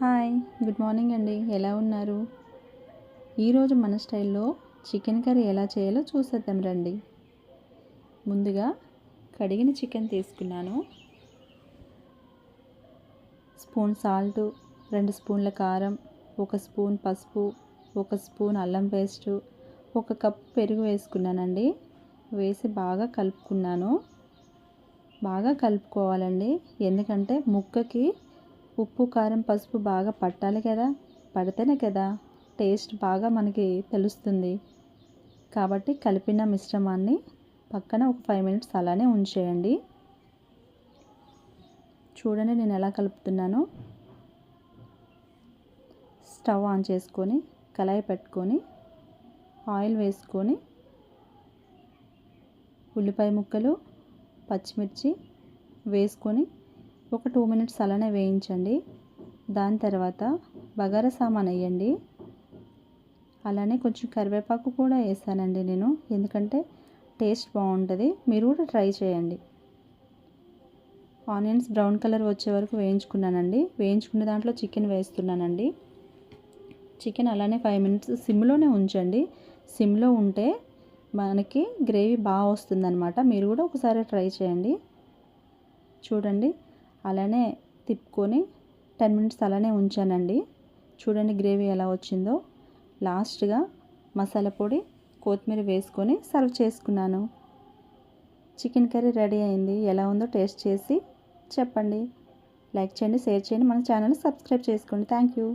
Hi, good morning అండి. ఎలా ఉన్నారు? ఈరోజు మన స్టైల్లో చికెన్ కర్రీ ఎలా చేయాలో చూసేద్దాం రండి. ముందుగా కడిగిన చికెన్ తీసుకున్నాను. స్పూన్ సాల్టు, 2 స్పూన్ల కారం, 1 స్పూన్ పసుపు, 1 స్పూన్ అల్లం పేస్టు, 1 కప్ పెరుగు వేసుకున్నానండి. వేసి బాగా కలుపుకున్నాను. బాగా కలుపుకోవాలండి, ఎందుకంటే ముక్కకి ఉప్పు కారం పసుపు బాగా పట్టాలి కదా, పడితేనే కదా టేస్ట్ బాగా మనకి తెలుస్తుంది. కాబట్టి కలిపిన మిశ్రమాన్ని పక్కన ఒక 5 మినిట్స్ అలానే ఉంచేయండి. చూడండి నేను ఎలా కలుపుతున్నానో. స్టవ్ ఆన్ చేసుకొని కళాయి పెట్టుకొని ఆయిల్ వేసుకొని ఉల్లిపాయ ముక్కలు పచ్చిమిర్చి వేసుకొని ఒక 2 మినిట్స్ అలానే వేయించండి. దాని తర్వాత బగారా సామాన్ వేయండి. అలానే కొంచెం కరివేపాకు కూడా వేసానండి నేను, ఎందుకంటే టేస్ట్ బాగుంటుంది. మీరు కూడా ట్రై చేయండి. ఆనియన్స్ బ్రౌన్ కలర్ వచ్చే వరకు వేయించుకున్నానండి. వేయించుకున్న దాంట్లో చికెన్ వేస్తున్నానండి. చికెన్ అలానే 5 మినిట్స్ సిమ్లోనే ఉంచండి. సిమ్లో ఉంటే మనకి గ్రేవీ బాగా వస్తుందన్నమాట. మీరు కూడా ఒకసారి ట్రై చేయండి. చూడండి అలానే తిప్పుకొని 10 మినిట్స్ అలానే ఉంచానండి. చూడండి గ్రేవీ ఎలా వచ్చిందో. లాస్ట్గా మసాలా పొడి కొత్తిమీర వేసుకొని సర్వ్ చేసుకున్నాను. చికెన్ కర్రీ రెడీ అయింది. ఎలా ఉందో టేస్ట్ చేసి చెప్పండి. లైక్ చేయండి, షేర్ చేయండి, మన ఛానల్ని సబ్స్క్రైబ్ చేసుకోండి. Thank you.